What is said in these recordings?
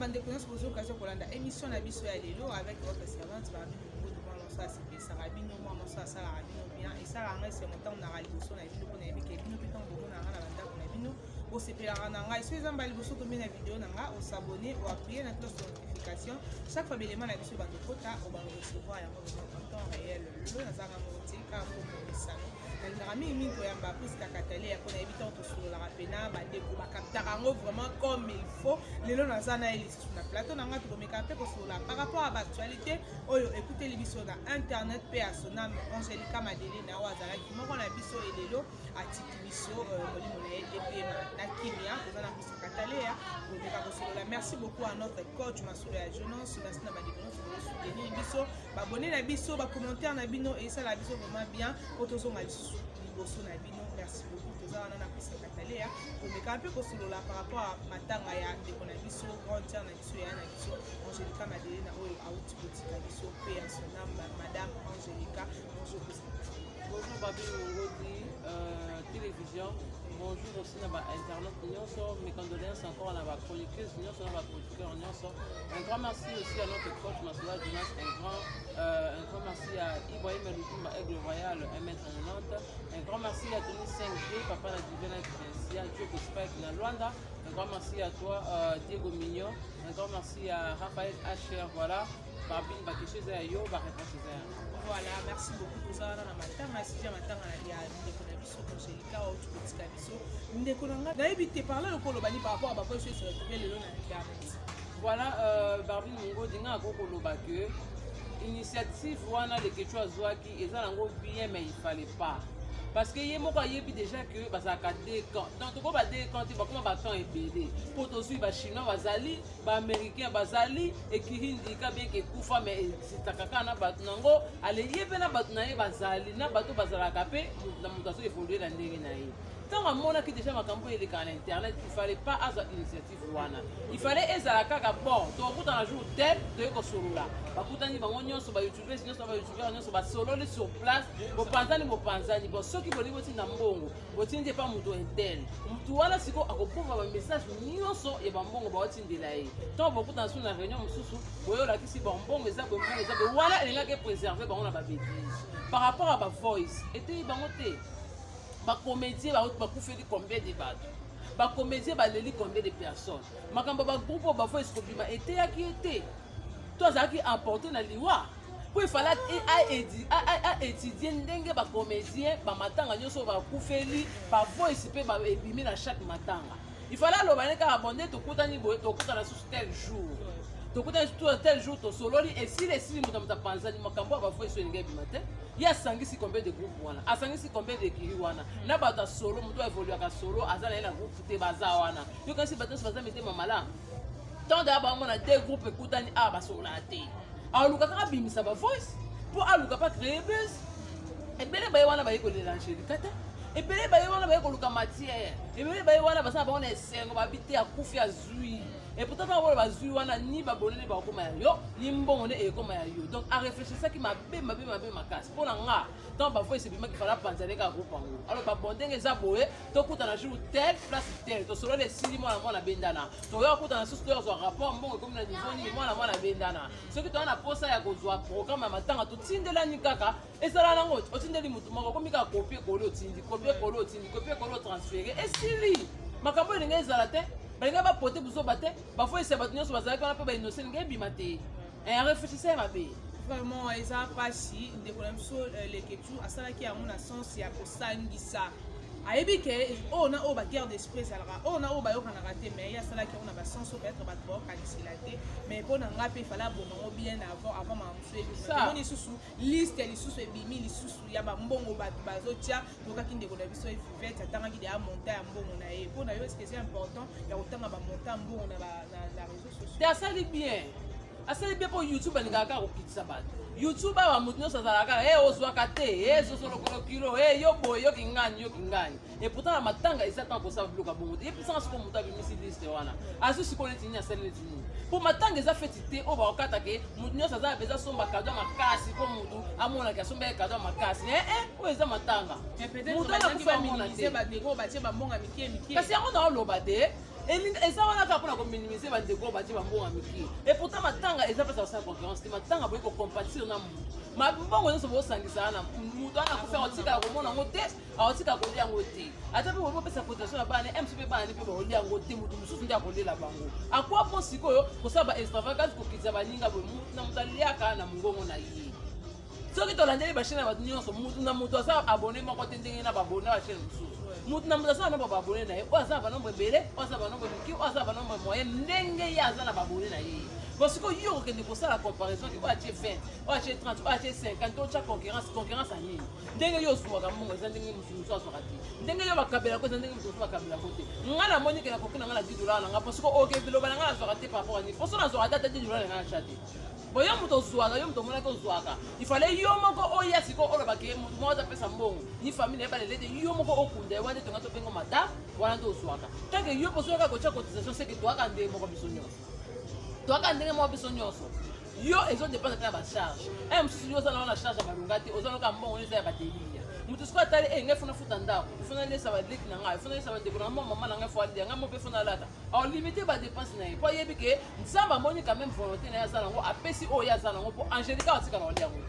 Bande connaissance pour occasion pour l'anda émission na biso ya lelo avec votre servante Barbie Mungo devant l'ensemble c'est ça rabino moi ça ça rabino bien et ça ranga c'est mon temps na liboso na bino na yebike bino piton bobo na nga na banda na bino o sepela na nga so ezamba liboso to mena vidéo na nga o s'abonner ou appuyer na cloche de notification chaque fois élément na biso bande kota o ba recevoir yango en temps réel le na zanga motika pour le salon na mingi to yamba plus kakatale ya kona ebita to sur la rapena ba deko ba kaptaka ngo vraiment comme il faut lelo na zana sur la plateau na nga to komeka pe ko sur la par rapport à l'actualité oyo écoutez l'émission na internet pe à son âme Angelica Madele na wazala ki moko na biso elelo atiki biso molimo na EP na kimia to zana ko kakatale ya komeka ko sur la merci beaucoup à notre coach Masolo ya jeunesse merci na ba deko to soutenir biso ba abonner na biso ba commentaire na bino et ça la biso vraiment bien pour to zonga liboso na bino merci beaucoup toza wana na pesa katalea komeka mpe kosolola par rapport à matanga ya ndeko na biso grande sœur na biso ya na biso Angelica Madele na oyo auti botika biso pe ya son âme madame Angelica bonjour Babi Mongodi télévision bonjour aussi na ba internet nyonso mes condoléances encore na ba chroniqueuse nyonso na ba producteur nyonso un grand merci aussi à notre coach Masolo Jonas un grand merci à Ibrahim Lutumba Aigle Royal 1m90 un grand merci à Tony 5D papa na Divina Christian Dieu Spike na Luanda un grand merci à toi Diego Mignon un grand merci à Raphaël HR voilà Barbine Bakishe Zayo ba réponse voilà merci beaucoup pour ça na matanga si ja matanga ya ndeko na biso Angelica au tukotika biso ndeko nanga na ebite parler lokolo bani par rapport à ba poche sur le lelo na internet voilà Barbine Mungo dinga akokoloba que initiative wana de quelque chose qui eza nango bien mais il fallait pas parce que yemoko yebi déjà que bazaka deux camps donc to ko ba deux camps ba comment ba camp ebele pour to suivre ba chinois bazali ba américain bazali et qui hindi ka bien que kufa mais sitakaka na ba nango ale yebe na ba na ye bazali na ba to bazalaka pe na mutaso évoluer na ndenge na ye tant à mon qui déjà ma campagne de canal internet il fallait pas avoir initiative wana il fallait ezala kaka bon to kuta na jour tel de ko solula ba kutani ba nyonso ba youtubers nyonso ba youtubers nyonso ba solo sur place bo panzani bon soki boli boti na mbongo botinde pa muto intel mutu wana siko akopova ba message nyonso e ba mbongo ba otindela ye tant bo kuta na réunion mususu boyo la kisi ba mbongo eza bo mbongo eza bo wana elinga ke préserver ba ona ba bêtise par rapport à ba voice était ba moté ba comédien ba kufeli combien de bateaux ba comédien ba leli combien de personnes makamba ba groupe ba voice kobima était ya qui était toi ça qui emporté na liwa pour il fallait étudier ndenge ba comédien ba matanga nyoso ba kufeli ba voice pe ba ebimi na chaque matanga il fallait lobaner ka abonder to kutani boye to kutana sur tel jour to kutana sur tel jour to sololi et si les six muta panzani makambo ba voice ndenge bimate ya sangisi combien de groupe wana asangisi combien de kiri wana na bata solo muto évoluer ka solo azala na groupe te baza wana yo kasi bata baza mete mamala tant da ba mona deux groupes ekutani ba solo na te aluka ka bimisa ba voice pour aluka pas créer buzz et bele ba wana ba yiko l'élanger kata et bele ba wana ba yiko luka matière et bele ba wana ba sa ba ona esengo ba bité ya kufi ya zui et pourtant ba ba zui wana ni ba bonene ba ko ma yo ni mbongo ne e ko ma yo donc à réfléchir ça qui m'a ma casse pour nga tant ba voice bima qui fala panzane ka groupe ngo alors ba bondenge za boye to kuta na jour tel place tel to solo les 6 mois na bendana to yo kuta na sous leur rapport mbongo comme na niveau ni mois na bendana ce qui to na posa ya ko zwa programme matanga to tindela ni kaka ezala nango o tindeli mutu moko komika copier kolo tindi copier kolo transférer et sili makambo ni ngezala te balinga ba pote buso bate ba foi se bat nyonso bazala kana pe ba innocent ngai bimate et réfléchissez ma bé vraiment eza pasi ndeko na biso les ketu asalaki yango na sens ya kosangisa ayebi ke ona o ba guerre d'esprit ezalaka ona o bayokanaka te mais asalaki yango na basens peut-être bato baokanisela te mais mpo na nga mpe fala abonango bien avant mamosu ebima lisusu liste ya lisusu ebimi lisusu ya bambongo bato bazotia tokaki ndeko na biso evivete atangaki de amonta ya mbongo na ye mpo na yo eske c'est important ya kotanga bamonta mbongo na réseau sociaux te asali bien pour YouTube alingaka kokitisa bato YouTube ba mutu nyonso azalaka ozwaka te sosolo kilo yo boye yo kingani et pourtant la matanga eza tant pour ça bloka bongo et puis ça siko mutu abimisi liste wana azu siko neti ni asali neti ni pour matanga eza fetité o ba okata ke mutu nyonso azala beza somba cadeau makasi ko mutu amona ka somba cadeau makasi o eza matanga mutu na kufa minimiser ba ndeko ba tie ba mbonga mike kasi yango na loba te Et ça, on a appris à minimiser les gros bâtiments. Et pourtant, ma tanga, et ça peut faire concurrence. Ma tanga, on peut compatir. Ma bon, on se voit sans ça. Nous doit faire un tic à rebond en côté, un tic à côté en côté. À ta on peut faire cotation à banane, MCP banane, pour rouler en côté, nous sommes déjà roulés la bango. À quoi pense pour ça, extravagance pour qu'ils avaient n'inga pour nous, n'a pas lié à kana mungo mon aïe. Ce qui est dans les machines à venir, son mouton n'a mouton ça, abonné, mon côté n'a pas abonné à la chaîne. Mouton n'a pas ça, n'a pas abonné, ou à ça, va nombre belé, ou à ça, va nombre qui, ou à ça, va nombre moyen, n'engue ya ça n'a pas abonné. Parce que yo que pour ça la comparaison qui va acheter 20, ou acheter 30, ou acheter 50, ou acheter concurrence à nini. N'engue yo soit comme moi, n'engue nous soit sur la tête. N'engue yo va cabela côté, n'engue nous soit cabela côté. N'ala moni que la coquine n'a $10, n'a parce que ok, le balanga la sur la tête par rapport à ni. Parce que la sur la tête $10 n'a acheté. Bon, yo muto zwaka, yo muto mona ko zwaka. Il fallait yo moko oya siko olo bake mo za pesa mbongo. Ni famille ba lelete yo moko okunda wande tonga to pengo mata, wana to zwaka. Tant que yo poso ka ko cha cotisation c'est que toi ka ndé moko bisonyo. Toi ka ndé moko bisonyo so. Yo ezo dépense na ba charge. Studio ça na charge ba lungati, ozo ka mbongo ni za ba telia. Mutu siko tali ngefuna futa ndako. Ifuna lesa ba leki na nga, ifuna lesa ba décoration mama na nga fo ali nga mo pe funa lata. Alors limiter ba dépense na ye. Po yebi ke nzamba moni quand même volonté na ya za nango apesi o ya za nango po Angelica otika na oli yango.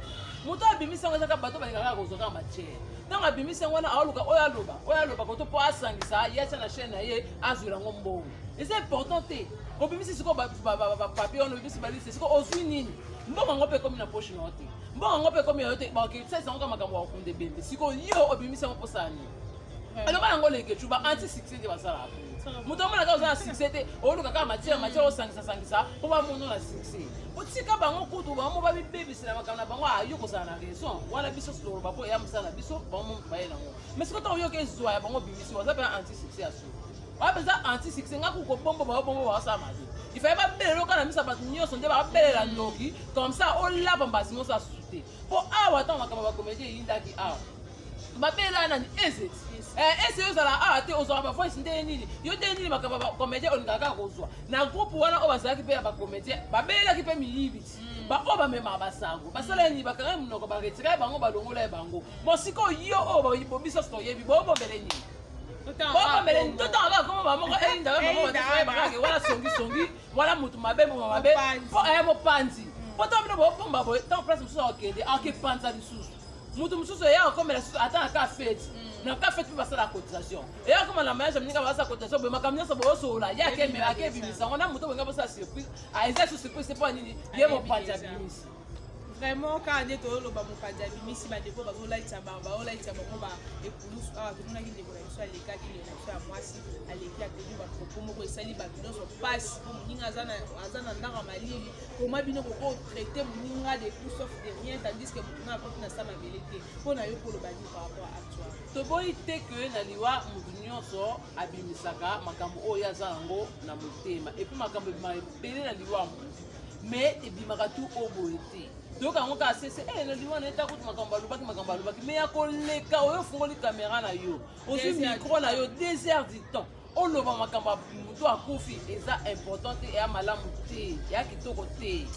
Mutu abimisa ngo za bato ba ngaka ko zoka matière. Nanga abimisa ngo na aluka oya loba ko to po asangisa ya cha na chaîne na ye azula ngo mbongo. Et c'est important te. Obimisi siko ba papier on obimisi ba liste siko ozwi nini. Mbongo ngo pe komi na poche na ote. Mbongo ngo pe komi yote ba ke ça ngo makambo wa kunde bembe. Siko yo obimisa ngo posani. Alors ba ngo leke chuba anti-succès de basala. Mutu mona ka uzana succès te oluka ka matière osangisa po ba mono na succès. Otika bango kutu ba mo ba bibebisela makambo na bango ayo kozala na raison. Wala biso solo ba po ya musala biso ba mo ba yela ngo. Mais siko to yo ke zwa ya bango bimisi wa za pe anti-succès aso. Wa beza anti-succès ngaku ko bombo ba sa madi. Il fallait pas belle le kana misa batu nyoso nde ba belle la ndoki comme ça on la bamba simo sa souté. Po awa ta makambo ba comédie yindaki awa. Mabela nani ezet ese yo sala ate ozwa ba voice ndeni nini yo ndeni makaba ba comédie oningaka kozwa na groupe wana obazaki pe ba comédie babela ki pe miyibiti ba oba mema basango basala ni bakanga munoko ba retira bango balongola bango mosiko yo oba ibobisa sto yebi bobo beleni bobo beleni tout en bas comment ba moko enda ba moko ba wala songi wala mutu mabe mo panzi poto bino bo bomba bo tant place muso okende ake panza lisusu mutu mususu ya komela susu ata ka fête na ka fête pa sala cotisation et ya koma la mariage mninga ba sala cotisation be makamnya so bo so la ya ke me ake bimisa ona mutu benga ba sala surprise a eza surprise c'est pas nini ye mo panja bimisa vraiment quand on est au loba mo panja bimisi ba deko ba zola itaba ba ola itaba mo ba epulus to mona ki deko la so ale ka ki le na so amwasi ale ki ateli ba propos mo ko esali ba bino so passe mo mninga azana ndanga malili ko mabino ko traiter mninga de tout sauf de rien tandis que mninga ko na sa mabelete ko na yo ko loba ni par rapport à toi to boy te que na liwa mutu nyonso abimisaka makambo oyo azala ngo na motema et puis makambo mabele na liwa mais ebimaka tout oboete donc on ka sese na liwa na eta kutu makambo alubaki mais ya koleka oyo fungoli caméra na yo aussi micro na yo 2 heures du temps oloba makambo mutu akufi eza important te ya malamu te ya kitoko te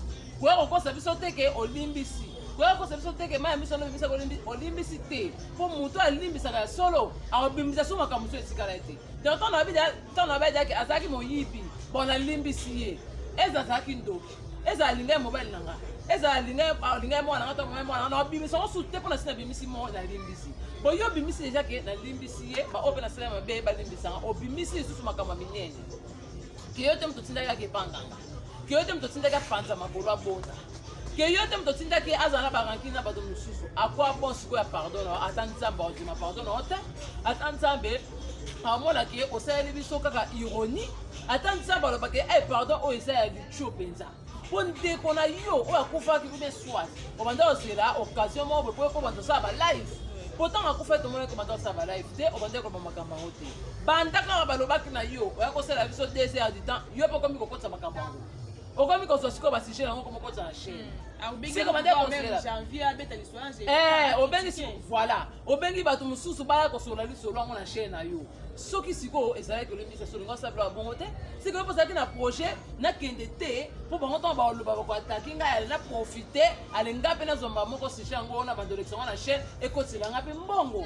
kwa kokosa biso te ke olimbisi kwa kokosa biso te ke maya miso no bimisa olimbisi te po mutu alimbisaka solo aobimbisa so makambo so esikala te donc ton na bida ke azaki moyibi bon alimbisi ye ezazaki ndoki eza alinga mobile nanga eza alinga mwana ngata mwana na bimisa so te pona sina bimisi mo na limbisi bo yo bimisi déjà ke na limbisi ye ba open na sala mabe ba limbisa obimisi susu makambo minene ke yo te mtotinda yake panganga ke yo te mtotinda ka panza makolo abota ke yo te mtotinda ke azana barankina bato mususu akwa bon siko ya pardon atanzamba odima pardon ota atanzambe amona ke osali biso kaka ironie atanzamba lo bake pardon o esa ya licho penza ponde kona yo o akufa ki be swat o banda osela occasion mo po banda sa ba live pourtant akufa to mona ko banda sa ba live te o banda ko makamba hote banda ka ba lo baki na yo o yakosela biso 2 heures du temps yo po komi ko kotsa makamba ngo o komi ko so siko ba sije ngo ko mo kotsa na chaîne c'est comme janvier abeta l'histoire obengi voilà obengi bato mususu baya kosola lisolo ngo na chaîne na yo soki siko ezalaki olembisa solo ngo sabla bongo te siko yo posaki na projet na kende te po bango to ba oloba ba ko ataki nga na profiter alenga pe na zomba moko sije ngo na bando lection na chaîne ekotela nga pe mbongo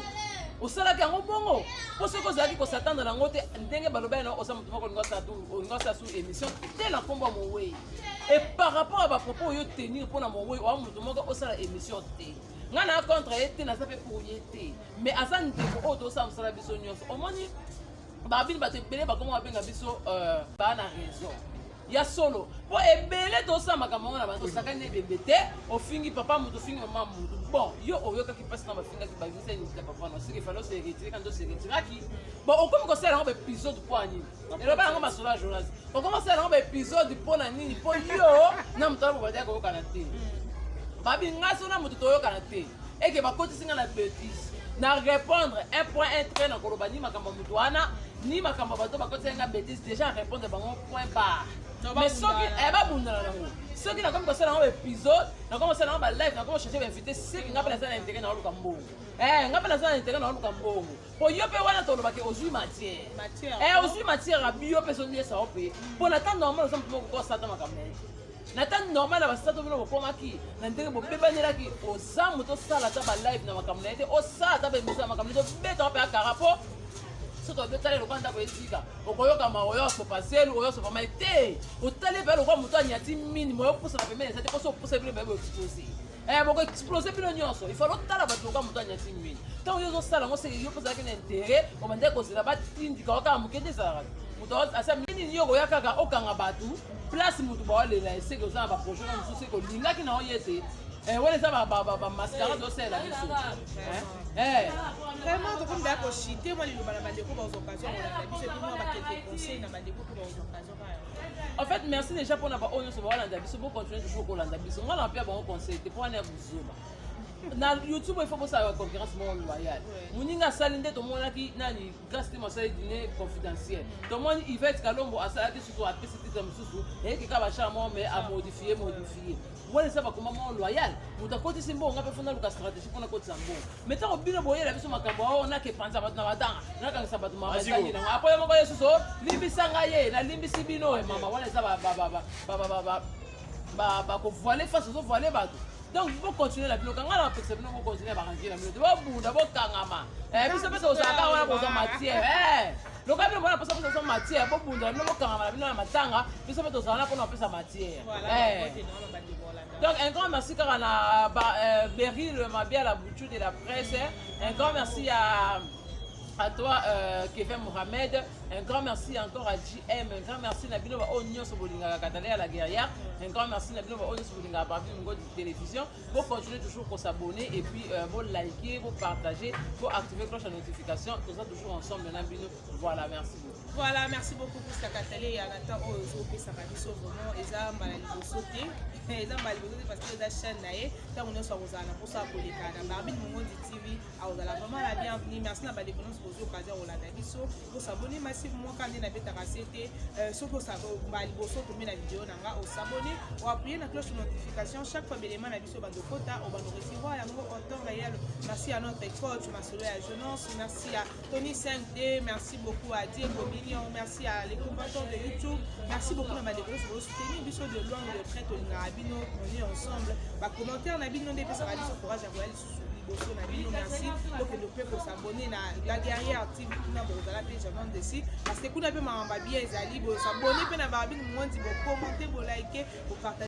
osalaki yango bongo mpo soki ozalaki kosatanda nango te ndenge balobai na osa motu moko olingi osala su émission te na nkombo ya mowei et par rapport à bapropos oyo tenir mpona mowei oya motu moko osala émission te ngai na contre ye te naza mpe pour ye te mais aza ndeko oyo tosala mosala biso nyonso omoni babini bato ebele bakoma babenga biso baa na raison ya solo mpo ebele tosala makambo yango na bantu osakani ebembe te ofingi papa moto ofingi mama moto bon yo oyokaki mpasi na bafingaki bavisa initila papa na soki efale oseretire kandi oseretiraki bon okomi kosala yango baépisode mpo ya nini eloba yango masolo ya journaliste okomi kosala yango baépisode mpo na nini mpo yo na moto wana bobati koyokana te babi ngai so na moto toyokana te eke bakotisi ngai na bétise na répondre un point un trait na koloba ni makambo moto wana ni makambo bato bakotisi ngai bétise déjà répondre bango point barre mais soki babundana nango soki nakomi kosala yango baépisode nakomi kosala yango balive nakomi kocherche bainvité soki ngai mpe nazala na intérêt na oluka mbongo ngai mpe nazala na intérêt na oluka mbongo mpo yo mpe wana tolobaki ozwi matière ozwi matière abi yo mpe soki esao mpe mpo na temps normal oza motu moko kosata makambo na ye na temps normal na basata bino bokomaki na ndenge bobebanelaki oza moto osala ata balive na makambo na ye te osala ata baémission na makambo na ye tobetaka mpe akara mpo soki obetali lokwa ndako esika okoyokama oyoso paselu oyoso pama te otali mpe lokwa moto anyati minime oyopusana pembeni esa te mposo opusa bino bebe explose boko explose bino nyonso ifale otala bato lokwa moto anyati mini ntango yo ozosala yango seki yo mpozalaki na intere obandeki kozela batindika okaka moke te ezalaka moto asa minini yo koya kaka okanga bato place motu baolela eseki oza na baprojet na mosusu seki olingaki na oye te wana eza bamascarade osalela biso vraiment tokomi daya koshite mwa liloba na bandeko baoccasion kolanda biso epi mwa bakete conseil na bandeko mpe baoccasion en fait merci déjà mpona baoyo nyonso baolanda biso bocontinue toujours kolanda biso ngai na mpe bango conseil te mpo wana ya bozoba na youtube il faut bosala concurrence moko loyale moninga asali nde tomonaki nani grâce te mosali dîner confidentiel tomoni Yvette Kalombo asalaki susu apesi titre mosusu eyekeka bachara moko mais amodifie wana eza bakoma moko loyal moto akotisi mbongo nga mpe fona luka stratégie mpona kotisa mbongo mai ntango bino boyela biso makambo ao nakepanza bato na batanga nakangisa bato mamatani nango apo ye moko ye susu limbisanga ye nalimbisi bino mama wana eza bakovoile face ozovoile bato donc bocontinue na bino kanga na bapekisa bino bocontinue barangie na bino te bobunda bokangama biso mpe tozalaka wana kozwa matière loka bino bona mposa mpesa matière bobunda bino bokangama na bino na matanga biso mpe tozala na mpona bapesa matière donc un grand merci kaka na Beryl Mabia la bouture de la presse un grand merci à toi Kevin Mohamed, un grand merci encore à JM, un grand merci à Nabino Onyo Sobolinga Katalé à la guerrière, un grand merci à Nabino Onyo Sobolinga Barbi Mungo de télévision. Vous continuez toujours pour s'abonner et puis vous liker, vous partager, vous activer la cloche de notification, tout ça toujours ensemble. Voilà, merci beaucoup. Voilà, merci beaucoup pour ce Katalé et à Nathan Ozo, ça va nous vraiment, et ça m'a sauté, et ça m'a sauté parce que la chaîne naïe, tant on est sur Rosana pour ça pour les canards, Barbi Mungo de TV, à Rosana vraiment la bienvenue, merci à la découverte. Occasion Rolanda biso pour s'abonner massivement quand on a fait ta recette sur pour s'abonner liboso pour mettre la vidéo nanga au s'abonner ou appuyer la cloche de notification chaque fois élément na biso bando kota on va nous recevoir yango en temps réel. Merci à notre coach Masolo à Jeunesse, merci à Tony 5D, merci beaucoup à Diego Million, merci à les combattants de YouTube, merci beaucoup à ma découverte pour soutenir biso de loin ou de près Tolinga Abino, on est ensemble ba commentaire na bino ndé ça va dire courage à voyer merci donc le peuple pour s'abonner à la guerrière TV kuna bozala pe jamon desi parce que kuna pe mamba bien ezali bo s'abonner pe na babine mwandi bo commenter bo liker bo partager